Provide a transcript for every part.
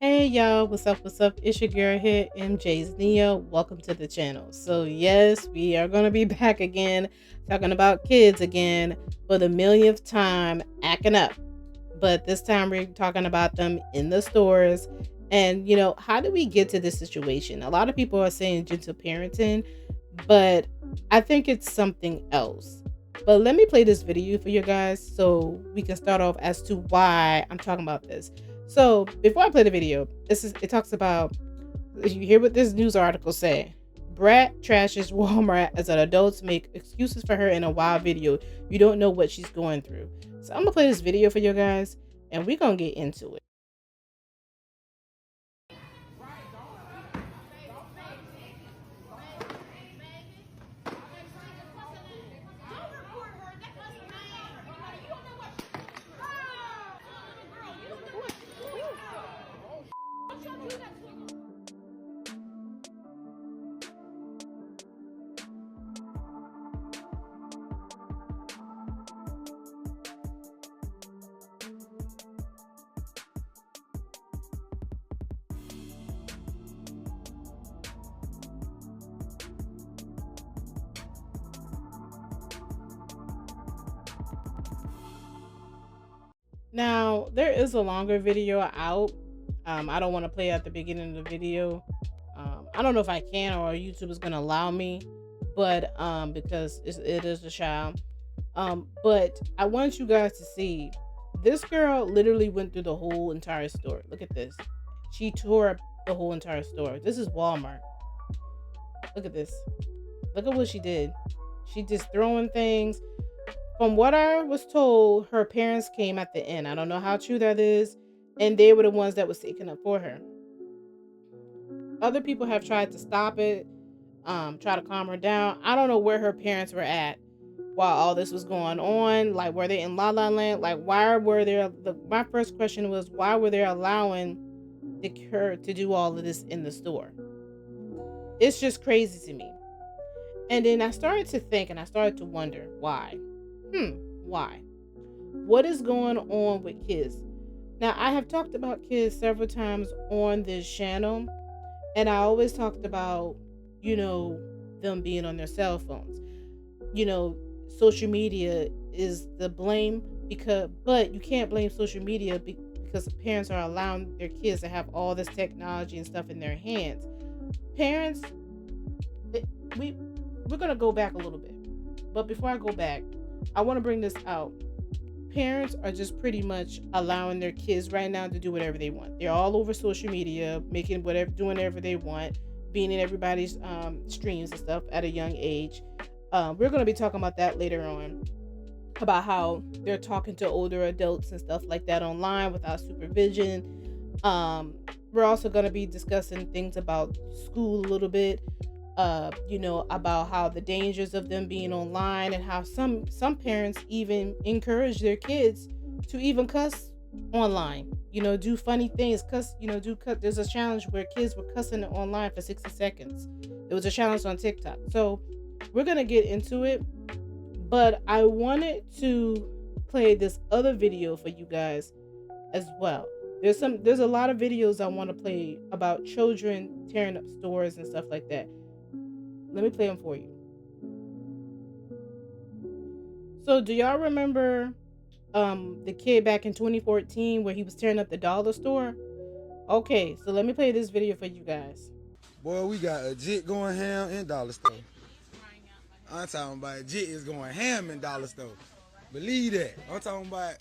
Hey y'all, what's up? What's up? It's your girl here, MJ's Neo. Welcome to the channel. So, yes, we are going to be back again, talking about kids again for the millionth time, acting up. But this time we're talking about them in the stores. And, how do we get to this situation? A lot of people are saying gentle parenting, but I think it's something else. But let me play this video for you guys so we can start off as to why I'm talking about this. So before I play the video, it talks about, you hear what this news article say. Brat trashes Walmart as an adults make excuses for her in a wild video. You don't know what she's going through. So I'm gonna play this video for you guys and we're gonna get into it. Now there is a longer video out. I don't want to play at the beginning of the video. I don't know if I can or YouTube is gonna allow me, but because it is a child. But I want you guys to see this girl literally went through the whole entire store. Look at this. She tore up the whole entire store. This is Walmart. Look at this. Look at what she did. She just throwing things. From what I was told, her parents came at the end. I don't know how true that is. And they were the ones that was taking up for her. Other people have tried to stop it, try to calm her down. I don't know where her parents were at while all this was going on. Like, were they in La La Land? Like, why were there? My first question was, why were they allowing her to do all of this in the store? It's just crazy to me. And then I started to think and I started to wonder why. Why? What is going on with kids? Now, I have talked about kids several times on this channel, and I always talked about, them being on their cell phones. Social media is the blame but you can't blame social media because the parents are allowing their kids to have all this technology and stuff in their hands. Parents, it- we we're gonna go back a little bit, but before I go back, I want to bring this out. Parents are just pretty much allowing their kids right now to do whatever they want. They're all over social media, doing whatever they want, being in everybody's streams and stuff at a young age. We're going to be talking about that later on, about how they're talking to older adults and stuff like that online without supervision. We're also going to be discussing things about school a little bit, about how the dangers of them being online and how some parents even encourage their kids to even cuss online. Do funny things, cuss. There's a challenge where kids were cussing online for 60 seconds. There was a challenge on TikTok. So we're gonna get into it, but I wanted to play this other video for you guys as well. There's a lot of videos I want to play about children tearing up stores and stuff like that. Let me play them for you. So, do y'all remember the kid back in 2014 where he was tearing up the dollar store? Okay, so let me play this video for you guys. Boy, we got a jit going ham in dollar store. I'm talking about jit is going ham in dollar store. Believe that. I'm talking about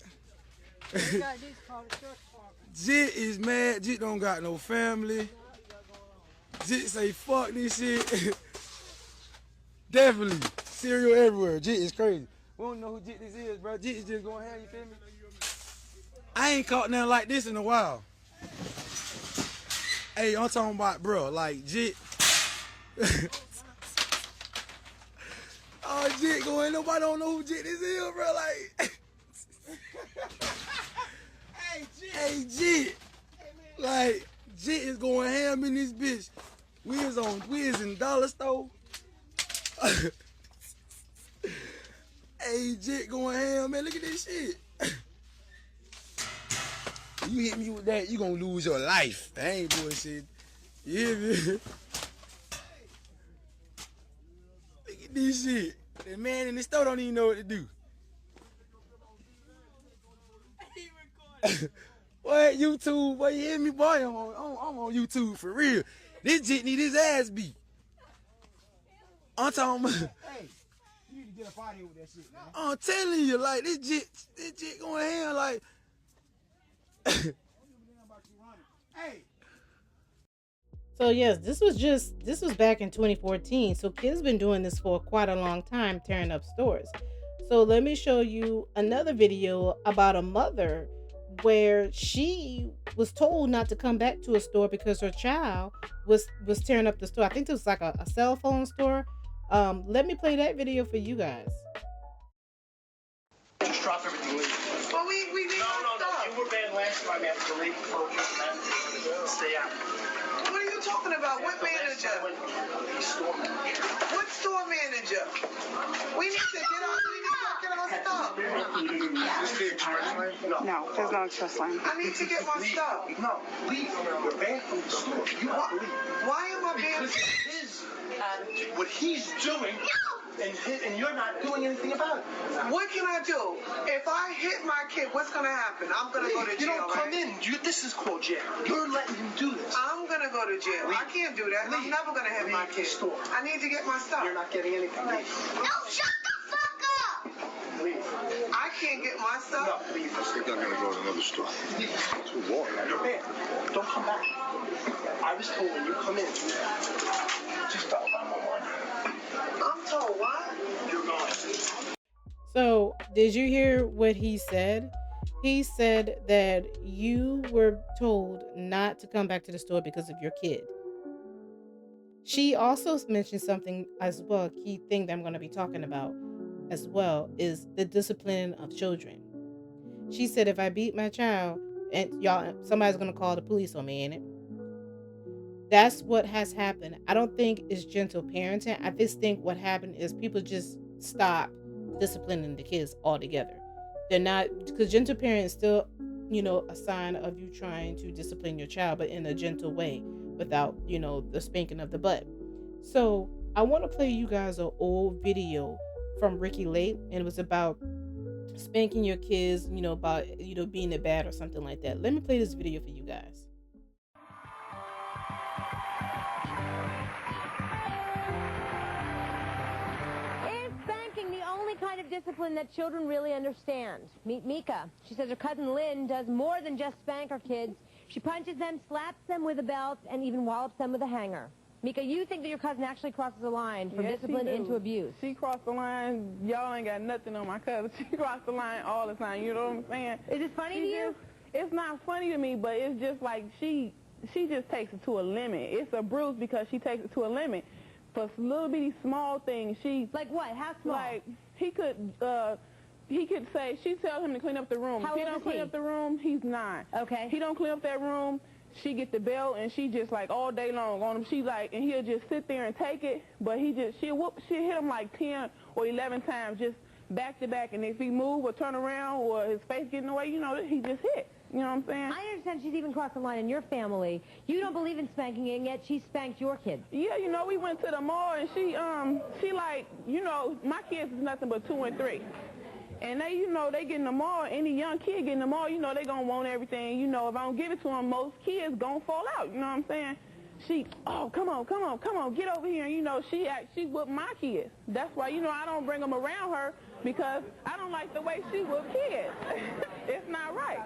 jit is mad. Jit don't got no family. Jit say fuck this shit. Definitely. Cereal everywhere. Jit is crazy. We don't know who Jit this is, bro. Jit is just going ham, you feel me? I ain't caught nothing like this in a while. Hey, I'm talking about, bro, like Jit. Oh, Jit going, nobody don't know who Jit this is, bro. Like, hey, Jit. Like, Jit is going ham in this bitch. We is in dollar store. Hey, Jit going ham, man. Look at this shit. You hit me with that, you gonna lose your life. I ain't bullshit. You hear me? Look at this shit. The man in the store don't even know what to do. What YouTube? Boy, you hear me, boy? I'm on YouTube for real. This jit need his ass beat. I'm talking about. Hey, you need to get up out of here with that shit, man. I'm telling you, like this jit going ham like. Hey. So yes, this was back in 2014. So kids been doing this for quite a long time, tearing up stores. So let me show you another video about a mother where she was told not to come back to a store because her child was tearing up the store. I think it was like a cell phone store. Let me play that video for you guys. Just drop everything, leave. Well, we need No. stuff. You were banned last time after the league. Stay out. What are you talking about? What manager? Store manager. What store manager? We need to get our stuff. Is this the express lane? No, there's no express line. I need to get my stuff. No, leave. You're banned from the store. You have to leave. Why am I being... Because his attitude, what he's doing, and you're not doing anything about it. What can I do? If I hit my kid, what's going to happen? I'm going to go to jail, You don't come right? in. This is called jail. You're letting him do this. I'm going to go to jail. I can't do that. I'm never going to hit my Leave the kid. store. I need to get my stuff. You're not getting anything. Leave. No, shut the fuck up! Leave. I can't get my stuff. No, leave. I think I'm gonna go to another store. Too long. You're banned. Don't come back. I was told when you come in, just dial 911. I'm told what? You're gone. So, did you hear what he said? He said that you were told not to come back to the store because of your kid. She also mentioned something as well, a key thing that I'm going to be talking about as well, is the discipline of children. She said, if I beat my child, and y'all, somebody's going to call the police on me, ain't it? That's what has happened. I don't think it's gentle parenting. I just think what happened is people just stop disciplining the kids altogether. They're not, because gentle parenting is still, a sign of you trying to discipline your child, but in a gentle way, without, the spanking of the butt. So I want to play you guys an old video from Ricky Lake, and it was about spanking your kids, about, being a bad or something like that. Let me play this video for you guys. Kind of discipline that children really understand. Meet Mika. She says her cousin Lynn does more than just spank her kids. She punches them, slaps them with a belt, and even wallops them with a hanger. Mika, you think that your cousin actually crosses the line from discipline into abuse? She crossed the line. Y'all ain't got nothing on my cousin. She crossed the line all the time. You know what I'm saying? Is it funny to you? It's not funny to me, but it's just like she just takes it to a limit. It's a bruise because she takes it to a limit. For little bitty small things, like what? How small? Like he could say, she tells him to clean up the room. How If he old don't is clean he? up the room, he's 9. Okay. He don't clean up that room, she get the belt and she just like all day long on him. She like, and he'll just sit there and take it, but she'll hit him like 10 or 11 times just back to back. And if he move or turn around or his face get in the way, he just hit. You know what I'm saying? I understand she's even crossed the line in your family. You don't believe in spanking, and yet she spanked your kids. Yeah, we went to the mall, and she like, my kids is nothing but 2 and 3. And they, they get in the mall, any young kid get in the mall, they gonna want everything. If I don't give it to them, most kids gonna fall out, you know what I'm saying? She, oh, come on, get over here. And, she whooped my kids. That's why, I don't bring them around her because I don't like the way she whooped kids. It's not right.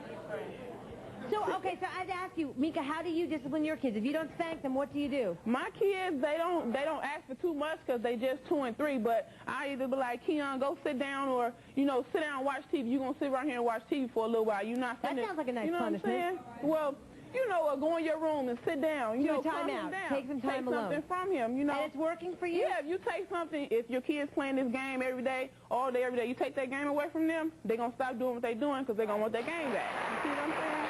So, okay, so I'd ask you, Mika, how do you discipline your kids? If you don't spank them, what do you do? My kids, they don't ask for too much because they just 2 and 3, but I either be like, Keon, go sit down, or, sit down and watch TV. You're going to sit right here and watch TV for a little while. You're not That sounds like a nice punishment. What I'm saying? Well, go in your room and sit down. Do a timeout. Take some time alone. Take something from him, And it's working for you? Yeah, if you take something, if your kids playing this game every day, all day, every day, you take that game away from them, they're going to stop doing what they're doing because they're going to want their game back. You see what I'm saying?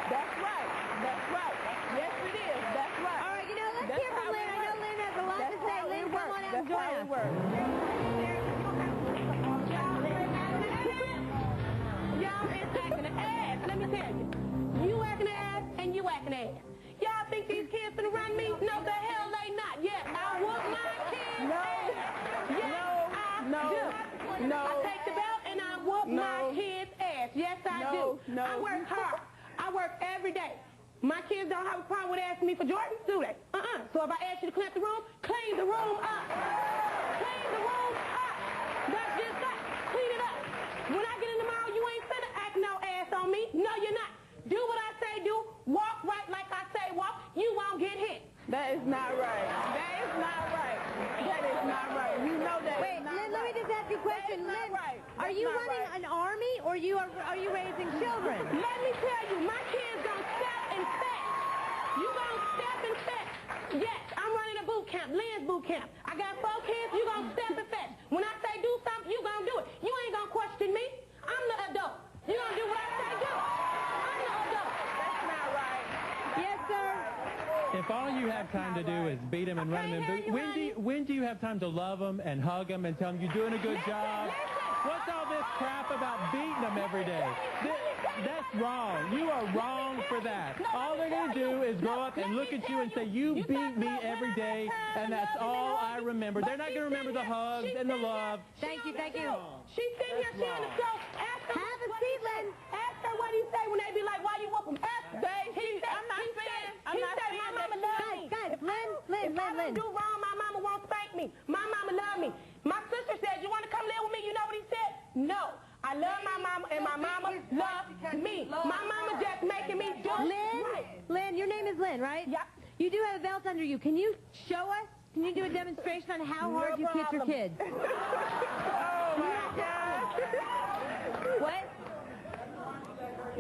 That's right. That's right. Yes, it is. That's right. All right, let's hear from Lynn. I know Lynn has a lot to say. Lynn, come on out and join us. That's how it works. Y'all is acting an ass. Let me tell you. You No. I take the belt and I whoop my kids' ass. Yes, I do. No. I work hard. I work every day. My kids don't have a problem with asking me for Jordans, do they? So if I ask you to clean the room up. Clean the room up. That's just that. Clean it up. When I get in tomorrow, you ain't finna act no ass on me. No, you're not. Do what I say do. Walk right like I say walk. You won't get hit. That is not right. That is not right. That is not right. You know that. Wait, Lynn, let me just ask you a question. Lynn, are you running an army or are you raising children? Let me tell you, my kids gonna step and fetch. You gonna step and fetch. Yes, I'm running a boot camp, Lynn's boot camp. I got 4 kids, you gonna step and fetch. When I say do something, you gonna do it. You ain't gonna question me. I'm the adult. You gonna do what I say do. I'm the adult. That's not right. Yes, sir. If all you have time to do is beat them and run them in boots, when do you have time to love them and hug them and tell them you're doing a good job? What's all this crap about beating them every day? That's wrong. You are wrong for that. All they're going to do is grow up and look at you and say, you beat me every day, and that's all I remember. They're not going to remember the hugs and the love. Thank you, thank you. She's sitting here, she on the show. Ask her Have a seat, Lynn. Ask her what he say when they be like, why you whoop him? Ask her. I'm not saying My mama loves me. Guys, Lynn. If I do wrong, my mama won't spank me. My mama love me. My sister said, you want to come live with me? You know what he said? No. I love my mama, and my mama loves me. My mama just making me do right. Lynn, your name is Lynn, right? Yeah. You do have a belt under you. Can you show us? Can you do a demonstration on how hard you kick your kids? Oh, my God. What?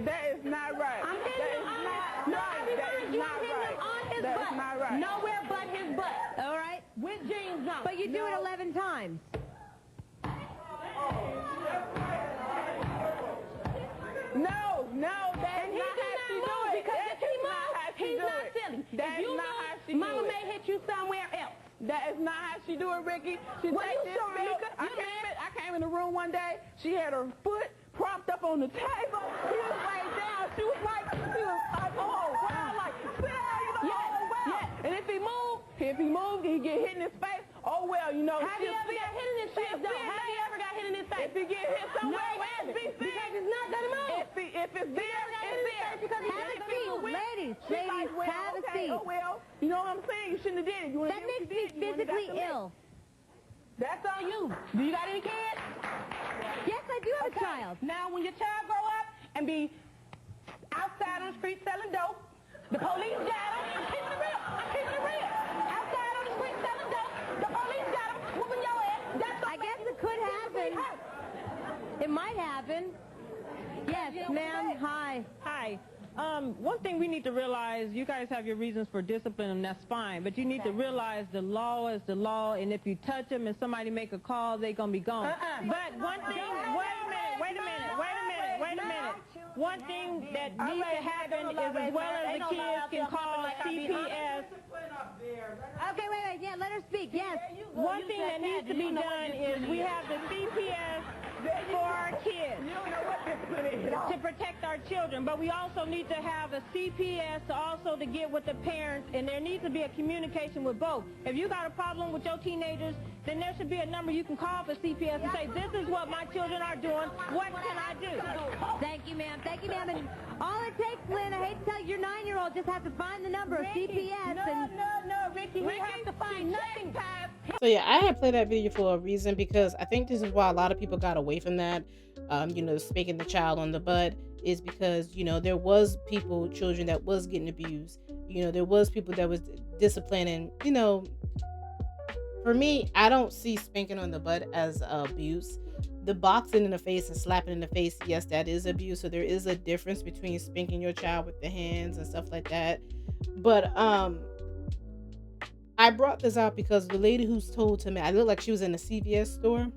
That is not right. I'm hitting him on his That's butt. not right. Nowhere but his butt. All right? With jeans on. But you do it 11 times. No, that's not how she do it. Because if he moves, he's not silly. That's not how she do it. Mama may hit you somewhere else. That is not how she do it, Ricky. She What take you this showing, belt. Mika? I came in the room one day. She had her foot propped up on the table. She was laid down. She was like, oh, wow, like, sit down, you know, oh, wow. Yeah. And if he moved, he get hit in his face. Oh, well, you know. Have you ever got hit in his face, though? Have you ever got hit in his face? If he get hit somewhere, No, because it's not gonna move. If it's there, it's there. Because have a seat, ladies. Ladies, have a seat. Oh, well, you know what I'm saying? You shouldn't have did it. You That makes me physically ill. That's on you. Do you got any kids? Yes, I do have a child. Now, when your child grow up and be outside on the street selling dope, the police got him. I'm keeping it real. Outside on the street selling dope, the police got him, whooping your ass. That's I guess it could happen. It might happen. Yes, ma'am. Hi. Hi. One thing we need to realize, you guys have your reasons for discipline, and that's fine, but you need to realize the law is the law, and if you touch them and somebody make a call, they're going to be gone. But one thing, wait a minute. One thing that needs to happen is as well as the kids can call CPS. Okay, wait. Yeah, let her speak. Yes. One thing that needs to be done is we have the CPS for our kids to protect our children, but we also need to have a CPS to get with the parents, and there needs to be a communication with both. If you got a problem with your teenagers, then there should be a number you can call for CPS and say, this is what my children are doing, what can I do? Thank you, ma'am. And all it takes, Lynn, I hate to tell you, your 9-year-old just has to find the number of CPS. No, Ricky, we have to find nothing. So yeah, I had played that video for a reason, because I think this is why a lot of people got away from that. Spanking the child on the butt is because, there was children that was getting abused. There was people that was disciplining. For me, I don't see spanking on the butt as abuse. The boxing in the face and slapping in the face, yes, that is abuse. So there is a difference between spanking your child with the hands and stuff like that. But I brought this out because the lady who's told to me, I look like she was in a CVS store.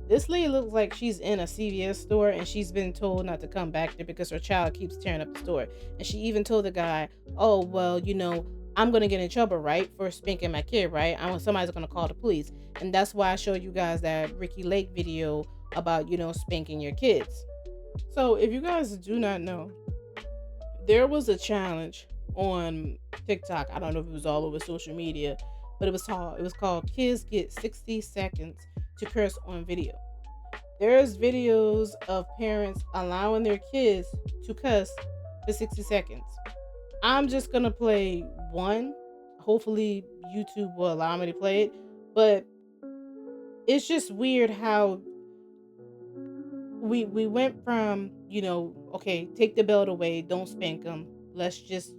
This lady looks like she's in a CVS store and she's been told not to come back there because her child keeps tearing up the store. And she even told the guy, oh, well, I'm going to get in trouble, right, for spanking my kid, right? Somebody's going to call the police. And that's why I showed you guys that Ricky Lake video about, spanking your kids. So if you guys do not know, there was a challenge on TikTok. I don't know if it was all over social media, but it was called Kids Get 60 Seconds to Curse on Video. there's videos of parents allowing their kids to cuss for 60 seconds. I'm just gonna play one. Hopefully YouTube will allow me to play it. But it's just weird how we went from, okay, take the belt away, don't spank them. Let's just,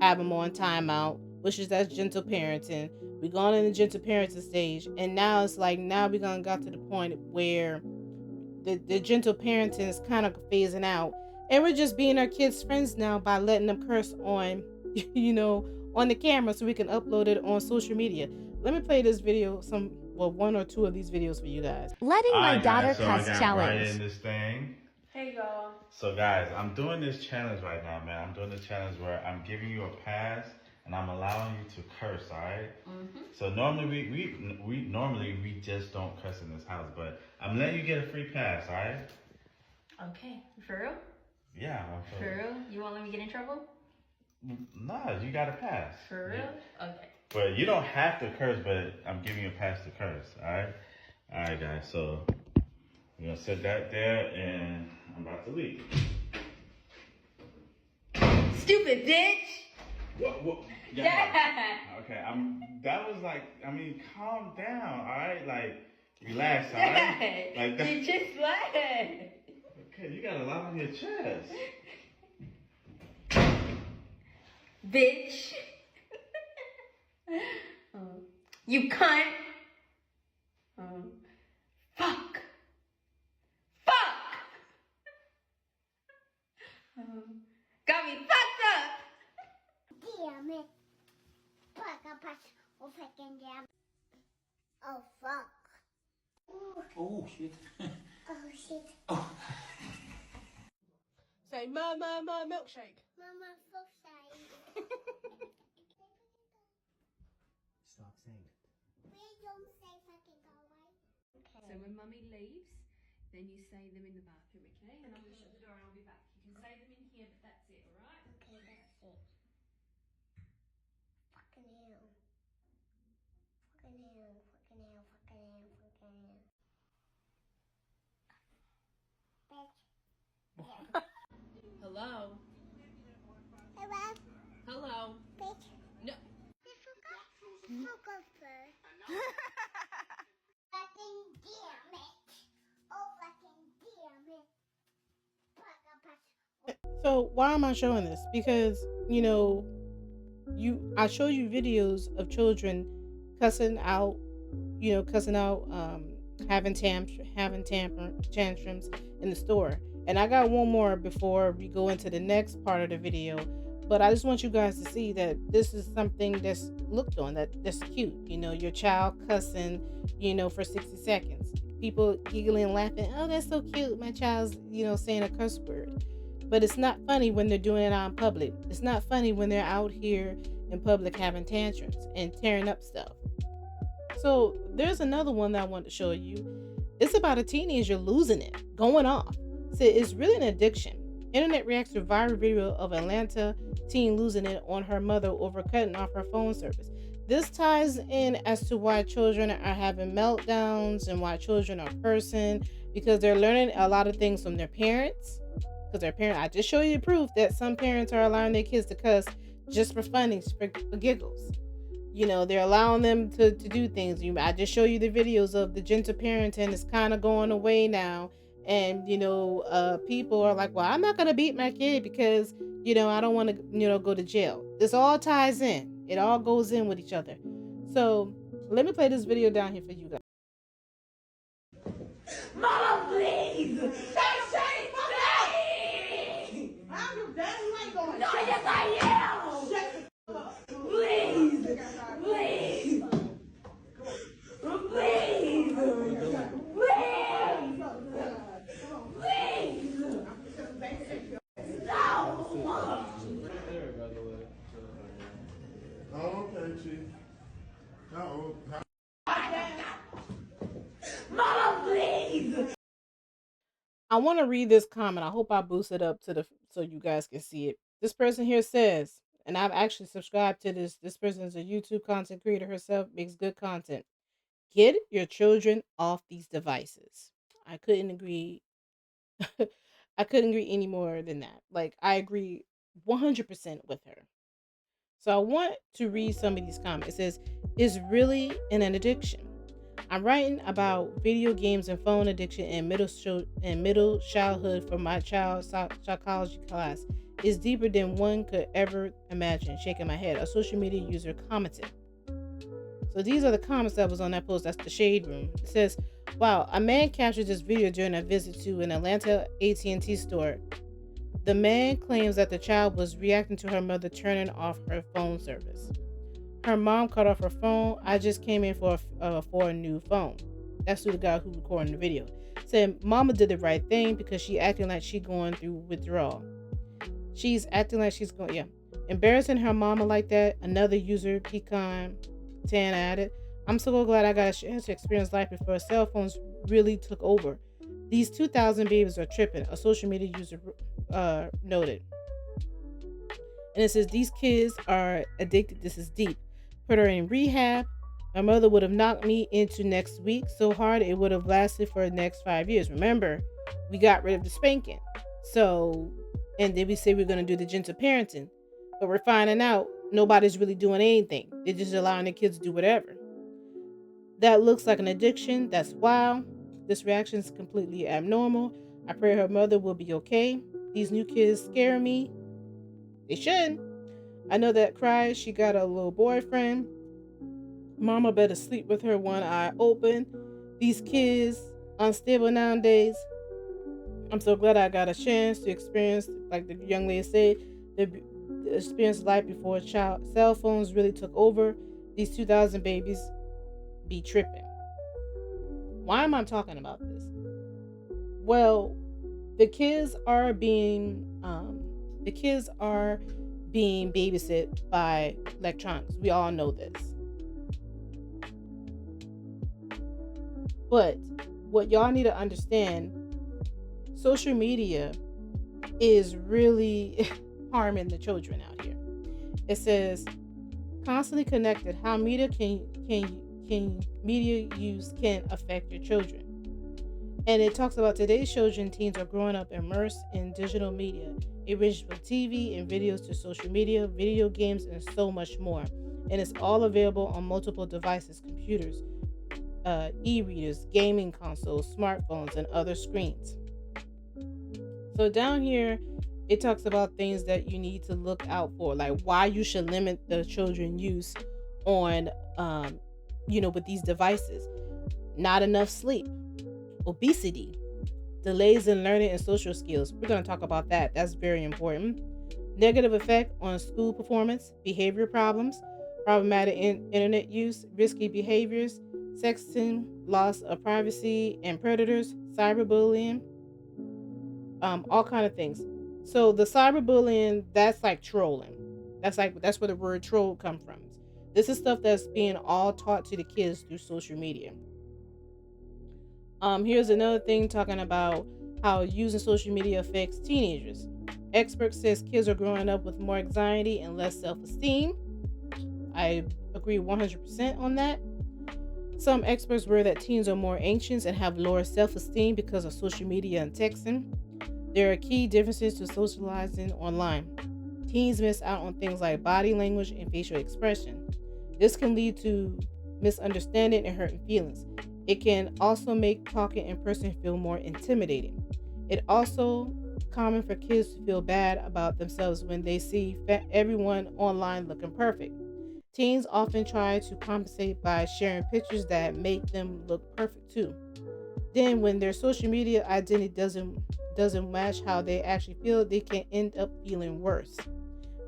have them on timeout, which is that's gentle parenting. We gone in the gentle parenting stage, and now it's like now we gonna got to the point where the gentle parenting is kind of phasing out, and we're just being our kids' friends now by letting them curse on, on the camera so we can upload it on social media. Let me play this video, one or two of these videos for you guys. Letting my daughter so cuss I got challenge. right in this thing. Hey, y'all. So guys, I'm doing this challenge right now, man. I'm doing this challenge where I'm giving you a pass and I'm allowing you to curse, all right? So normally we just don't curse in this house, but I'm letting you get a free pass, all right? Okay, for real? Yeah, For real? You won't let me get in trouble? Nah, you got a pass. For real? Okay. But you don't have to curse, but I'm giving you a pass to curse, all right? All right, guys, so we're gonna set that there and I'm about to leave. Stupid bitch! What? Yeah. Okay, that was like, calm down, all right? Like, relax, all right? Like that. You just laughed. Okay, you got a lot on your chest. Bitch. You cunt. Fuck. Got me fucked up. Damn it. Oh, fucking damn. Oh, fuck. Oh, shit. Oh, shit. Oh. Say, mama, milkshake. Mama, so sorry. Stop saying it. Please don't say fucking go away. Okay. So when mummy leaves, then you say them in the bathroom, okay? And I'm going to shut the door and I'll be back. You can say them in here, but that's it, alright? Okay, that's it. Fucking hell. Fucking hell, fucking hell, fucking hell, fucking hell. Bitch. Hello? Hello? Hello? Bitch. No. Fucking damn it. Oh, fucking damn it. So why am I showing this? Because, I show you videos of children cussing out, having tantrums in the store. And I got one more before we go into the next part of the video. But I just want you guys to see that this is something that's looked on, that's cute. Your child cussing, for 60 seconds. People giggling and laughing. Oh, that's so cute. My child's, saying a curse word. But it's not funny when they're doing it out in public. It's not funny when they're out here in public having tantrums and tearing up stuff. So there's another one that I want to show you. It's about a teenager losing it, going off. So it's really an addiction. Internet reacts to viral video of Atlanta teen losing it on her mother over cutting off her phone service. This ties in as to why children are having meltdowns and why children are cursing, because they're learning a lot of things from their parents. Because I just show you proof that some parents are allowing their kids to cuss just for funny, for giggles. They're allowing them to do things. I just show you the videos of the gentle parenting is kind of going away now. And, people are like, well, I'm not going to beat my kid because, I don't want to, go to jail. This all ties in. It all goes in with each other. So let me play this video down here for you guys. Mama, please! Stop saying please! I'm done. You ain't going. No, yes, I am! Please! Please! Please! Please! Please! No! Oh, okay, Chief. Uh-oh. Mama, please! I want to read this comment. I hope I boost it up so you guys can see it. This person here says, and I've actually subscribed to this. This person is a YouTube content creator herself, makes good content. Get your children off these devices. I couldn't agree. I couldn't agree any more than that. Like, I agree 100% with her. So I want to read some of these comments. It says, "It's really an addiction. I'm writing about video games and phone addiction in middle childhood for my child's psychology class. It's deeper than one could ever imagine." Shaking my head. A social media user commented. So these are the comments that was on that post. That's the shade room. It says, "Wow, a man captured this video during a visit to an Atlanta AT&T store. The man claims that the child was reacting to her mother turning off her phone service. Her mom cut off her phone. I just came in for a new phone." That's who the guy who recorded the video said. "Mama did the right thing because she acting like she going through withdrawal. She's acting like she's going, yeah. Embarrassing her mama like that." Another user, Pecan Tan, added, "I'm so glad I got a chance to experience life before cell phones really took over. These 2000 babies are tripping," a social media user noted. And it says, "These kids are addicted. This is deep. Put her in rehab. My mother would have knocked me into next week so hard it would have lasted for the next 5 years. Remember, we got rid of the spanking. So, and then we say we're going to do the gentle parenting. But we're finding out nobody's really doing anything. They're just allowing the kids to do whatever. That looks like an addiction. That's wild. This reaction is completely abnormal. I pray her mother will be okay. These new kids scare me. They shouldn't. I know that cries. She got a little boyfriend. Mama better sleep with her one eye open. These kids unstable nowadays. I'm so glad I got a chance to experience, like the young lady said, the experience life before cell phones really took over. These 2000 babies be tripping." Why am I talking about this? Well, the kids are being babysit by electronics. We all know this. But what y'all need to understand, social media is really harming the children out here. It says, "Constantly connected, how media use can affect your children." And it talks about today's children, teens are growing up immersed in digital media. It ranges from TV and videos to social media, video games, and so much more. And it's all available on multiple devices, computers, e-readers, gaming consoles, smartphones, and other screens. So down here, it talks about things that you need to look out for, like why you should limit the children use on, with these devices. Not enough sleep, obesity, delays in learning and social skills. We're going to talk about that. That's very important. Negative effect on school performance, behavior problems, problematic internet use, risky behaviors, sexting, loss of privacy and predators, cyberbullying, all kind of things. So the cyberbullying, that's like trolling. That's where the word troll come from. This is stuff that's being all taught to the kids through social media. Here's another thing talking about how using social media affects teenagers. Expert says kids are growing up with more anxiety and less self-esteem. I agree 100% on that. Some experts worry that teens are more anxious and have lower self-esteem because of social media and texting. There are key differences to socializing online. Teens miss out on things like body language and facial expression. This can lead to misunderstanding and hurting feelings. It can also make talking in person feel more intimidating. It's also common for kids to feel bad about themselves when they see everyone online looking perfect. Teens often try to compensate by sharing pictures that make them look perfect too. Then when their social media identity doesn't match how they actually feel, they can end up feeling worse.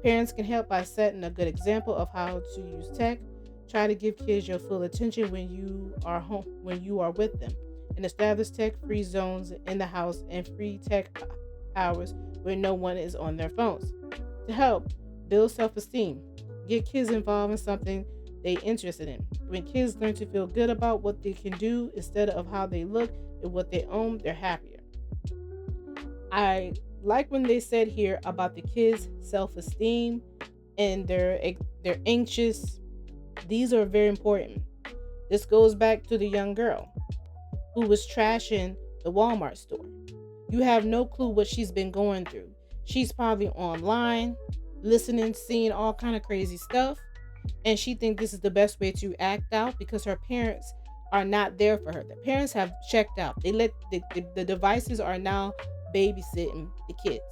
Parents can help by setting a good example of how to use tech. Try to give kids your full attention when you are with them, and establish tech-free zones in the house and free tech hours where no one is on their phones. To help build self-esteem, get kids involved in something they're interested in. When kids learn to feel good about what they can do instead of how they look and what they own, they're happier. I like when they said here about the kids' self-esteem and they're anxious. These are very important. This goes back to the young girl who was trashing the Walmart store. You have no clue what she's been going through. She's probably online, listening, seeing all kind of crazy stuff, and she thinks this is the best way to act out because her parents are not there for her. The parents have checked out. They let the devices are now babysitting the kids,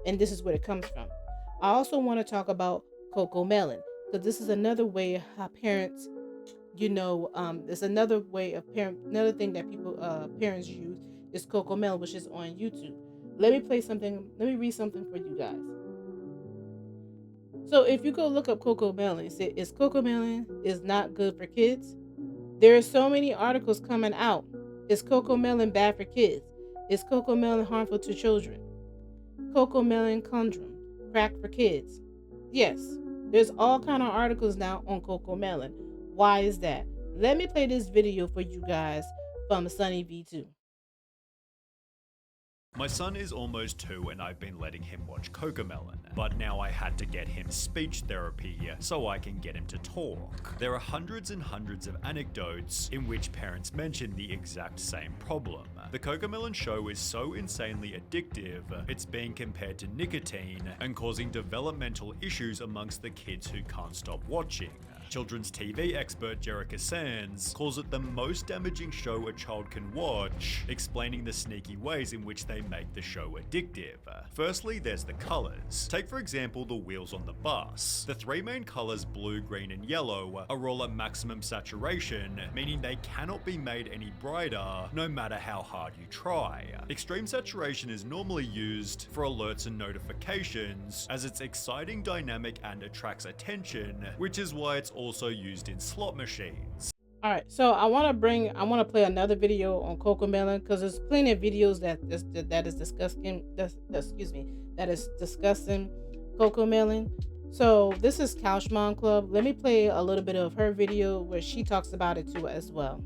and this is where it comes from. I also want to talk about Cocomelon because this is another way how parents, there's another way of another thing that parents use is Cocomelon, which is on YouTube. Let me read something for you guys. So if you go look up Cocomelon, say is Cocomelon is not good for kids. There are so many articles coming out. Is Cocomelon bad for kids? Is Cocomelon harmful to children? Cocomelon conundrum, crack for kids. Yes, there's all kind of articles now on Cocomelon. Why is that? Let me play this video for you guys from Sunny V2. My son is almost 2 and I've been letting him watch Cocomelon, but now I had to get him speech therapy so I can get him to talk. There are hundreds and hundreds of anecdotes in which parents mention the exact same problem. The Cocomelon show is so insanely addictive, it's being compared to nicotine and causing developmental issues amongst the kids who can't stop watching. Children's TV expert Jerica Sands calls it the most damaging show a child can watch, explaining the sneaky ways in which they make the show addictive. Firstly, there's the colors. Take for example the wheels on the bus. The 3 main colors, blue, green and yellow, are all at maximum saturation, meaning they cannot be made any brighter no matter how hard you try. Extreme saturation is normally used for alerts and notifications, as it's exciting, dynamic and attracts attention, which is why it's also used in slot machines. All right, so I want to play another video on Cocomelon because there's plenty of videos that is discussing Cocomelon. So this is Couch Mom Club. Let me play a little bit of her video where she talks about it too as well.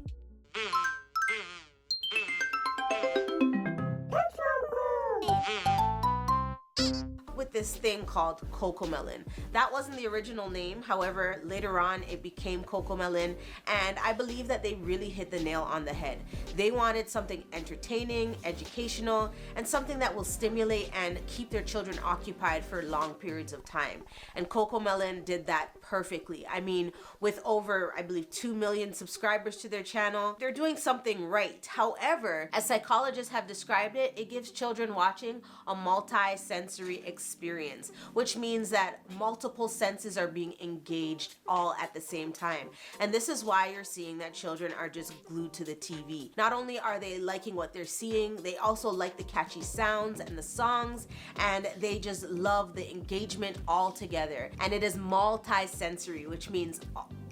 With this thing called Cocomelon. That wasn't the original name, however, later on it became Cocomelon, and I believe that they really hit the nail on the head. They wanted something entertaining, educational, and something that will stimulate and keep their children occupied for long periods of time. And Cocomelon did that perfectly. I mean, with over, I believe, 2 million subscribers to their channel, they're doing something right. However, as psychologists have described it, it gives children watching a multi-sensory experience, which means that multiple senses are being engaged all at the same time. And this is why you're seeing that children are just glued to the TV. Not only are they liking what they're seeing, they also like the catchy sounds and the songs, and they just love the engagement all together. And it is multi-sensory, which means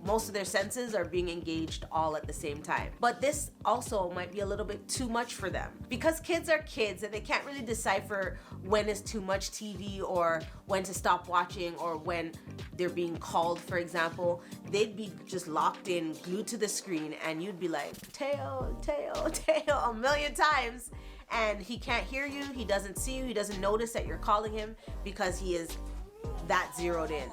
most of their senses are being engaged all at the same time. But this also might be a little bit too much for them because kids are kids and they can't really decipher when is too much TV or when to stop watching or when they're being called, for example. They'd be just locked in, glued to the screen, and you'd be like, Teo, Teo, Teo, a million times. And he can't hear you, he doesn't see you, he doesn't notice that you're calling him because he is that zeroed in.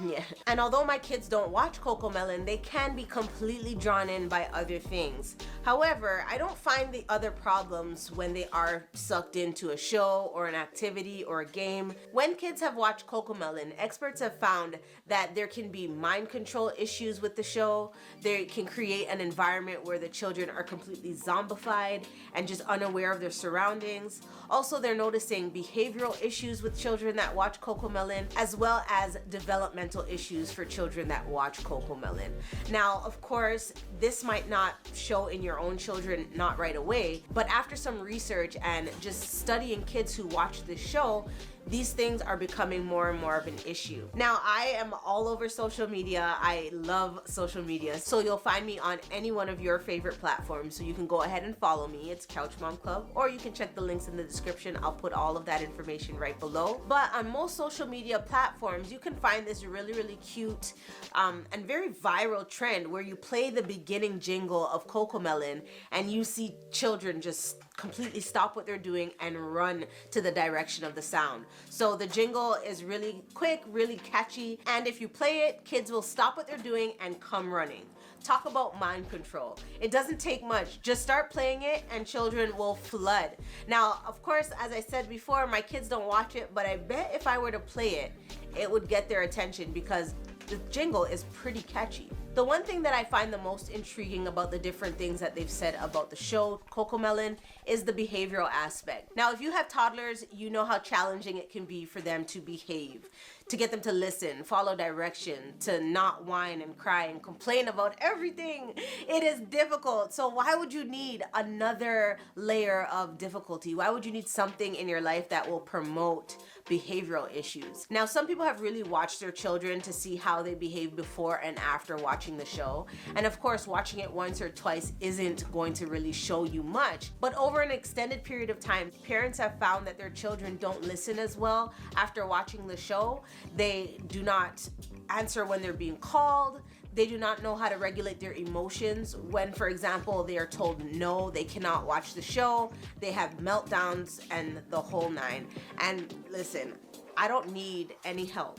Yeah. And although my kids don't watch Cocomelon, they can be completely drawn in by other things. However, I don't find the other problems when they are sucked into a show or an activity or a game. When kids have watched Cocomelon, experts have found that there can be mind control issues with the show. They can create an environment where the children are completely zombified and just unaware of their surroundings. Also, they're noticing behavioral issues with children that watch Cocomelon, as well as developmental issues for children that watch Cocomelon. Now, of course, this might not show in your own children not right away, but after some research and just studying kids who watch this show, these things are becoming more and more of an issue. Now, I am all over social media. I love social media. So you'll find me on any one of your favorite platforms. So you can go ahead and follow me. It's Couch Mom Club, or you can check the links in the description. I'll put all of that information right below. But on most social media platforms, you can find this really, really cute and very viral trend where you play the beginning jingle of Cocomelon and you see children just completely stop what they're doing and run to the direction of the sound. So the jingle is really quick, really catchy, and if you play it, kids will stop what they're doing and come running. Talk about mind control. It doesn't take much. Just start playing it and children will flood. Now, of course, as I said before, my kids don't watch it, but I bet if I were to play it, it would get their attention because the jingle is pretty catchy. The one thing that I find the most intriguing about the different things that they've said about the show Cocomelon is the behavioral aspect. Now, if you have toddlers, you know how challenging it can be for them to behave, to get them to listen, follow direction, to not whine and cry and complain about everything. It is difficult. So why would you need another layer of difficulty? Why would you need something in your life that will promote behavioral issues? Now, some people have really watched their children to see how they behave before and after watching the show. And of course, watching it once or twice isn't going to really show you much. But over an extended period of time, parents have found that their children don't listen as well after watching the show. They do not answer when they're being called. They do not know how to regulate their emotions when, for example, they are told no, they cannot watch the show. They have meltdowns and the whole nine. And listen, I don't need any help.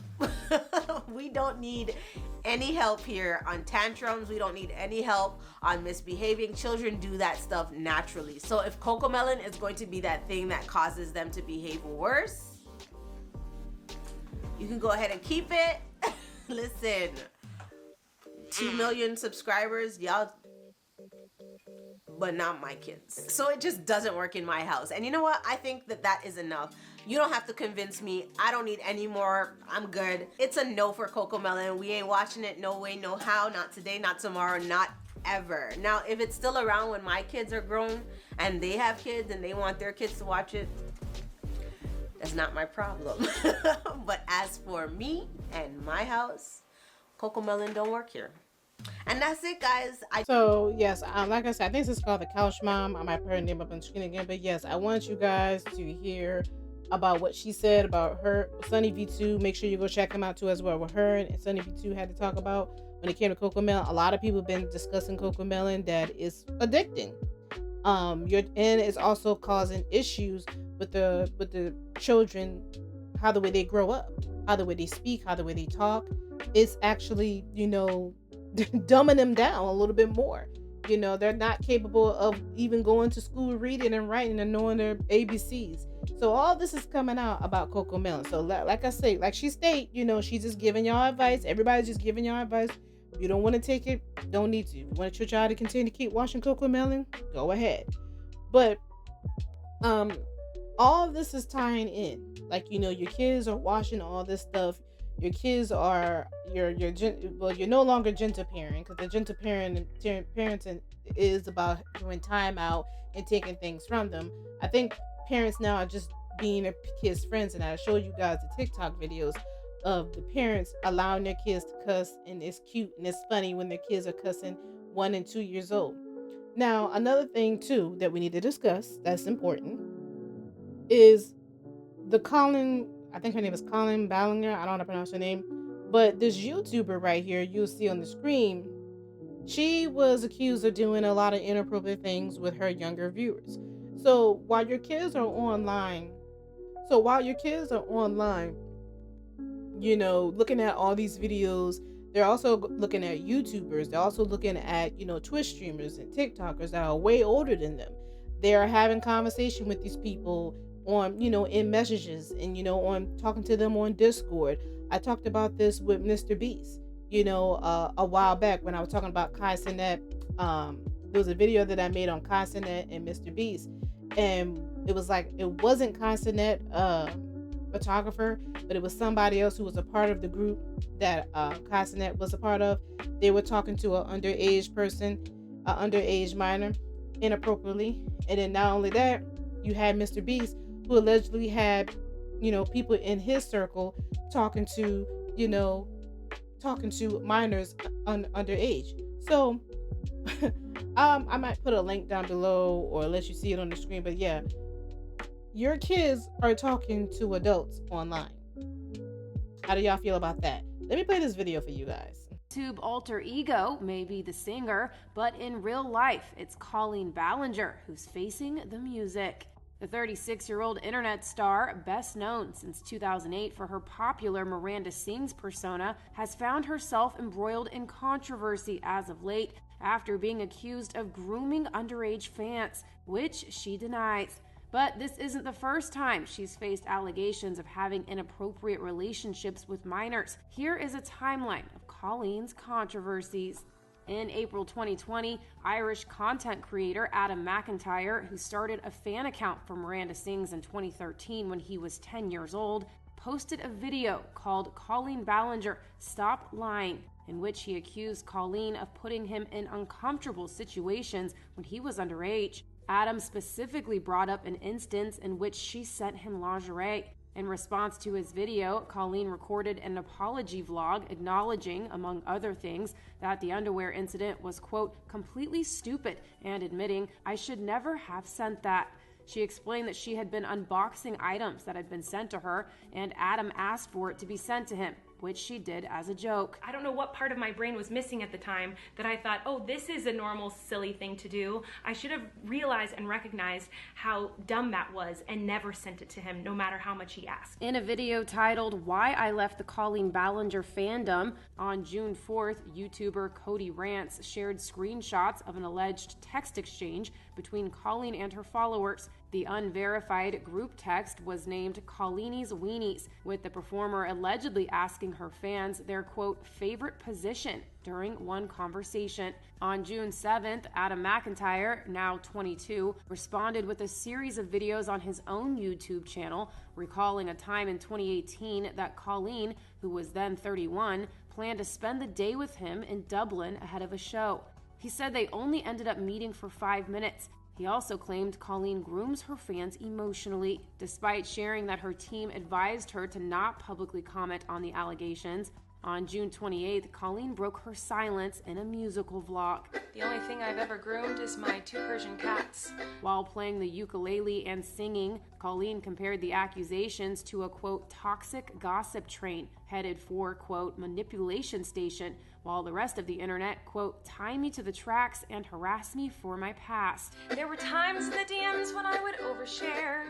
We don't need any help here on tantrums. We don't need any help on misbehaving. Children do that stuff naturally. So if Cocomelon is going to be that thing that causes them to behave worse, you can go ahead and keep it. Listen, 2 million subscribers, y'all, but not my kids. So it just doesn't work in my house. And you know what? I think that that is enough. You don't have to convince me. I don't need any more. I'm good. It's a no for Cocomelon. We ain't watching it. No way, no how. Not today, not tomorrow, not ever. Now, if it's still around when my kids are grown and they have kids and they want their kids to watch it, that's not my problem. But as for me and my house, Cocomelon don't work here. And that's it, guys. So yes, like I said, I think this is called the Couch Mom. I might put her name up on the screen again, but yes, I want you guys to hear about what she said about her Sunny V2. Make sure you go check him out too as well. What her and Sunny V2 had to talk about when it came to Cocomelon. A lot of people have been discussing Cocomelon that is addicting. And it's also causing issues with the children, how the way they grow up, how the way they speak, how the way they talk. It's actually, dumbing them down a little bit more. They're not capable of even going to school, reading and writing and knowing their ABCs. So all this is coming out about Cocomelon. So like I say, like she state, she's just giving y'all advice. Everybody's just giving y'all advice. If you don't want to take it, don't need to. If you want your child to continue to keep watching Cocomelon, go ahead. But all of this is tying in. Like, your kids are watching all this stuff. Your kids are you're no longer gentle parent, because the gentle parenting is about doing time out and taking things from them. I think parents now are just being a kids' friends, and I showed you guys the TikTok videos of the parents allowing their kids to cuss, and it's cute and it's funny when their kids are cussing 1 and 2 years old. Now, another thing too that we need to discuss that's important is the Colleen, I think her name is Colleen Ballinger, I don't know how to pronounce her name, but this YouTuber right here you'll see on the screen, she was accused of doing a lot of inappropriate things with her younger viewers. So while your kids are online, looking at all these videos, they're also looking at YouTubers. They're also looking at, Twitch streamers and TikTokers that are way older than them. They are having conversation with these people on, in messages and, on talking to them on Discord. I talked about this with Mr. Beast, a while back when I was talking about Kai Cenat. There was a video that I made on Kai Cenat and Mr. Beast. And it was like, it wasn't Kai Cenat, photographer, but it was somebody else who was a part of the group that Kai Cenat was a part of. They were talking to an underage person, an underage minor, inappropriately. And then not only that, you had Mr. Beast, who allegedly had, people in his circle talking to minors underage. So I might put a link down below or let you see it on the screen, but yeah, your kids are talking to adults online. How do y'all feel about that? Let me play this video for you guys. YouTube alter ego may be the singer, but in real life, it's Colleen Ballinger who's facing the music. The 36-year-old internet star, best known since 2008 for her popular Miranda Sings persona, has found herself embroiled in controversy as of late after being accused of grooming underage fans, which she denies. But this isn't the first time she's faced allegations of having inappropriate relationships with minors. Here is a timeline of Colleen's controversies. In April 2020, Irish content creator Adam McIntyre, who started a fan account for Miranda Sings in 2013 when he was 10 years old, posted a video called Colleen Ballinger Stop Lying, in which he accused Colleen of putting him in uncomfortable situations when he was underage. Adam specifically brought up an instance in which she sent him lingerie. In response to his video, Colleen recorded an apology vlog acknowledging, among other things, that the underwear incident was, quote, completely stupid, and admitting, I should never have sent that. She explained that she had been unboxing items that had been sent to her, and Adam asked for it to be sent to him, which she did as a joke. I don't know what part of my brain was missing at the time that I thought, oh, this is a normal, silly thing to do. I should have realized and recognized how dumb that was and never sent it to him, no matter how much he asked. In a video titled Why I Left the Colleen Ballinger Fandom, on June 4th, YouTuber Cody Rants shared screenshots of an alleged text exchange between Colleen and her followers. The unverified group text was named Colleenie's Weenies, with the performer allegedly asking her fans their, quote, favorite position during one conversation. On June 7th, Adam McIntyre, now 22, responded with a series of videos on his own YouTube channel, recalling a time in 2018 that Colleen, who was then 31, planned to spend the day with him in Dublin ahead of a show. He said they only ended up meeting for 5 minutes. He also claimed Colleen grooms her fans emotionally. Despite sharing that her team advised her to not publicly comment on the allegations, on June 28th, Colleen broke her silence in a musical vlog. The only thing I've ever groomed is my 2 Persian cats. While playing the ukulele and singing, Colleen compared the accusations to a, quote, toxic gossip train headed for, quote, manipulation station, while the rest of the internet, quote, tie me to the tracks and harass me for my past. There were times in the DMs when I would overshare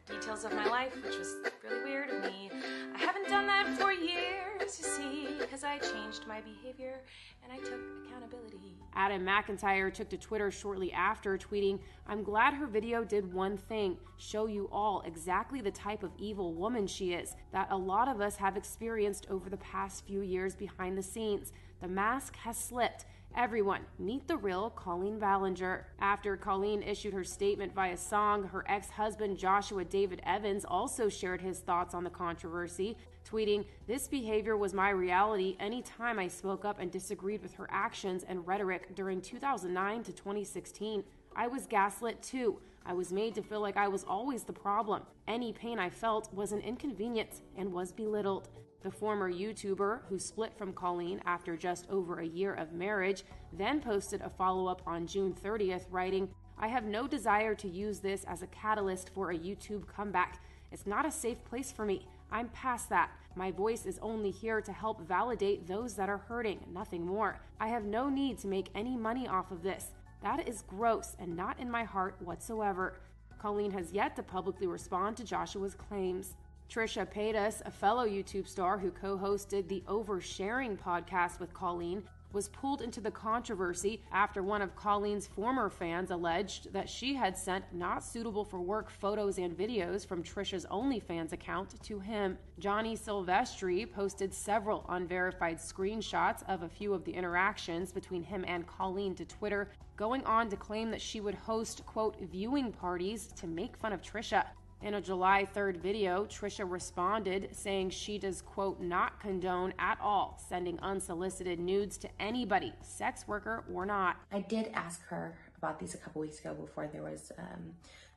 details of my life, which was really weird of me. I haven't done that for years, you see, because I changed my behavior and I took accountability. Adam McIntyre took to Twitter shortly after, tweeting, I'm glad her video did one thing, show you all exactly the type of evil woman she is, that a lot of us have experienced over the past few years behind the scenes. The mask has slipped. Everyone, meet the real Colleen Ballinger. After Colleen issued her statement via song, her ex-husband Joshua David Evans also shared his thoughts on the controversy, tweeting, this behavior was my reality anytime I spoke up and disagreed with her actions and rhetoric during 2009 to 2016. I was gaslit too. I was made to feel like I was always the problem. Any pain I felt was an inconvenience and was belittled. The former YouTuber, who split from Colleen after just over a year of marriage, then posted a follow-up on June 30th, writing, I have no desire to use this as a catalyst for a YouTube comeback. It's not a safe place for me. I'm past that. My voice is only here to help validate those that are hurting, nothing more. I have no need to make any money off of this. That is gross and not in my heart whatsoever. Colleen has yet to publicly respond to Joshua's claims. Trisha Paytas, a fellow YouTube star who co-hosted the Oversharing podcast with Colleen, was pulled into the controversy after one of Colleen's former fans alleged that she had sent not suitable for work photos and videos from Trisha's OnlyFans account to him. Johnny Silvestri posted several unverified screenshots of a few of the interactions between him and Colleen to Twitter, going on to claim that she would host, quote, viewing parties to make fun of Trisha. In a July 3rd video, Trisha responded saying she does, quote, not condone at all sending unsolicited nudes to anybody, sex worker or not. I did ask her about these a couple weeks ago before there was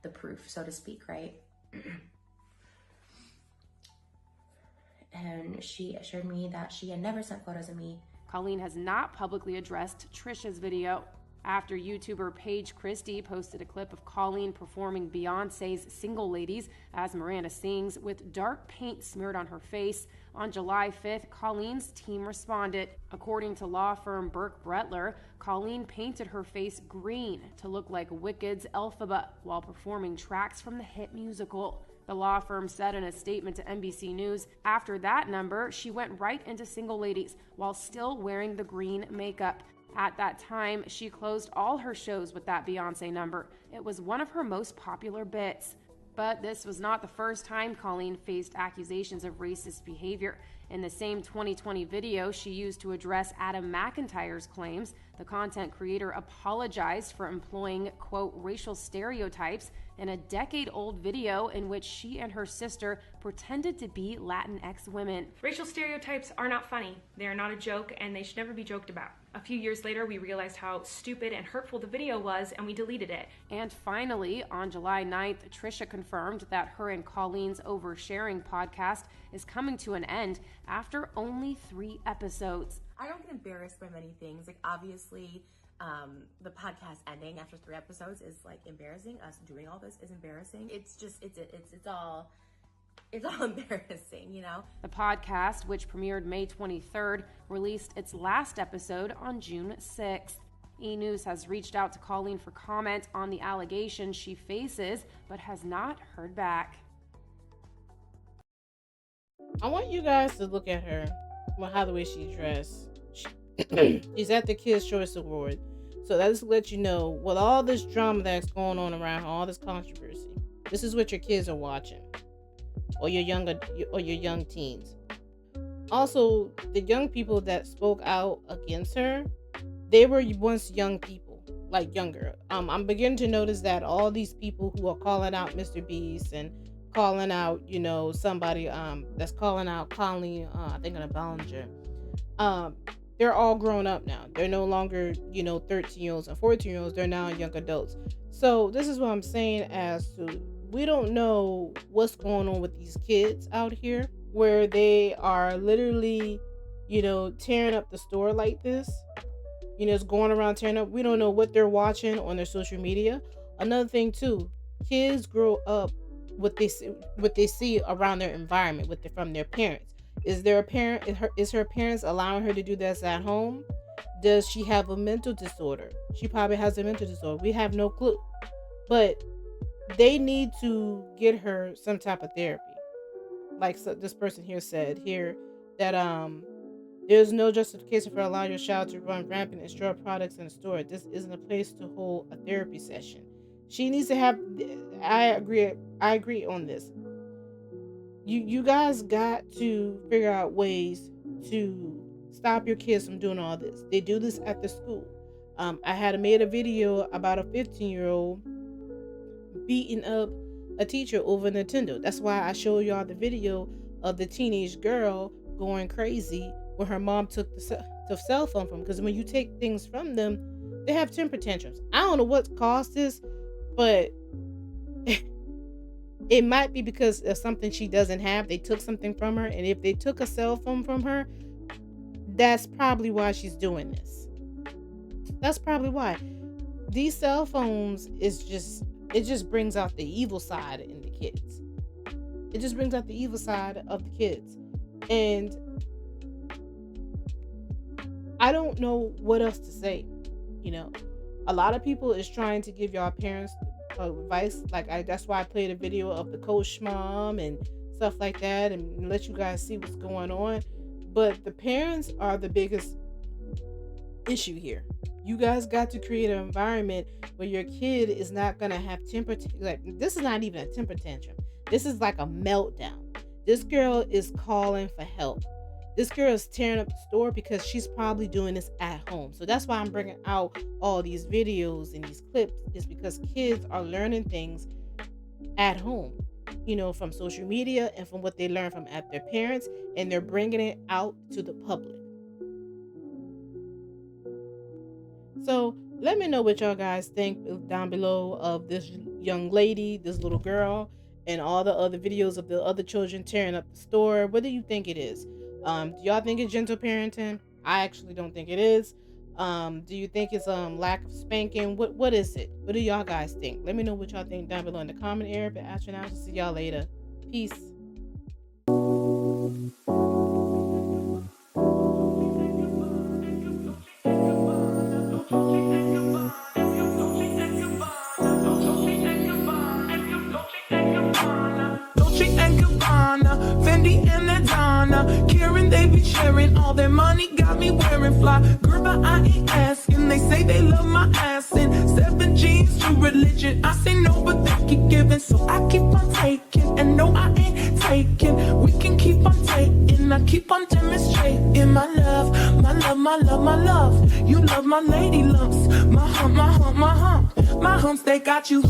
the proof, so to speak, right? And she assured me that she had never sent photos of me. Colleen has not publicly addressed Trisha's video. after YouTuber Paige Christie posted a clip of Colleen performing Beyonce's Single Ladies as Miranda sings with dark paint smeared on her face. On July 5th, Colleen's team responded. According to law firm Burke Bretler, Colleen painted her face green to look like Wicked's Elphaba while performing tracks from the hit musical. The law firm said in a statement to NBC News, after that number, she went right into Single Ladies while still wearing the green makeup. At that time, she closed all her shows with that Beyonce number. It was one of her most popular bits. But this was not the first time Colleen faced accusations of racist behavior. In the same 2020 video she used to address Adam McIntyre's claims, the content creator apologized for employing, quote, racial stereotypes in a decade-old video in which she and her sister pretended to be Latinx women. Racial stereotypes are not funny. They are not a joke, and they should never be joked about. A few years later, we realized how stupid and hurtful the video was, and we deleted it. And finally, on July 9th, Trisha confirmed that her and Colleen's Oversharing podcast is coming to an end after only 3 episodes. I don't get embarrassed by many things. Like, obviously, the podcast ending after 3 episodes is like embarrassing. Us doing all this is embarrassing. It's just, it's all embarrassing, you know? The podcast, which premiered May 23rd, released its last episode on June 6th. E! News has reached out to Colleen for comment on the allegations she faces, but has not heard back. I want you guys to look at her, well, how the way she dressed. She's at the Kids' Choice Award. So that just lets you know, with all this drama that's going on around her, all this controversy, this is what your kids are watching, or your young teens. Also, the young people that spoke out against her, they were once young people, like younger. I'm beginning to notice that all these people who are calling out Mr. Beast and calling out, somebody that's calling out Colleen, I think of Ballinger, they're all grown up now. They're no longer, 13-year-olds and 14-year-olds. They're now young adults. So this is what I'm saying as to, we don't know what's going on with these kids out here where they are literally, tearing up the store like this. It's going around tearing up. We don't know what they're watching on their social media. Another thing too, kids grow up what they see around their environment from their parents. Is her parents allowing her to do this at home? Does she have a mental disorder? She probably has a mental disorder. We have no clue. But they need to get her some type of therapy. Like this person here said that there's no justification for allowing your child to run rampant and store products in a store. This isn't a place to hold a therapy session. She needs to have, I agree on this. You guys got to figure out ways to stop your kids from doing all this. They do this at the school. I had made a video about a 15-year-old beating up a teacher over Nintendo. That's why I showed y'all the video of the teenage girl going crazy when her mom took the cell phone from them. Because when you take things from them, they have temper tantrums. I don't know what caused this, but it might be because of something she doesn't have. They took something from her, and if they took a cell phone from her, that's probably why she's doing this. That's probably why. These cell phones it just brings out the evil side in the kids. It just brings out the evil side of the kids. And I don't know what else to say. A lot of people is trying to give y'all parents advice. That's why I played a video of the coach mom and stuff like that, and let you guys see what's going on. But the parents are the biggest issue here. You guys got to create an environment where your kid is not gonna have this is not even a temper tantrum. This is like a meltdown. This girl is calling for help. This girl is tearing up the store because she's probably doing this at home. So that's why I'm bringing out all these videos and these clips, is because kids are learning things at home, from social media and from what they learn from at their parents, and they're bringing it out to the public. So let me know what y'all guys think down below of this young lady, this little girl, and all the other videos of the other children tearing up the store. What do you think it is? Do y'all think it's gentle parenting? I actually don't think it is. Do you think it's lack of spanking? What is it? What do y'all guys think? Let me know what y'all think down below in the comment area. But astronauts, see y'all later. Peace. Fendi and Adana, Karen, they be sharing all their money, got me wearing fly. Girl, but I ain't asking. They say they love my ass and 7 G's to religion. I say no, but they keep giving, so I keep on taking. And no, I ain't taking. We can keep on taking. I keep on demonstrating my love, my love, my love, my love. You love my lady lumps, my hump, my hump, my hump. My humps, they got you.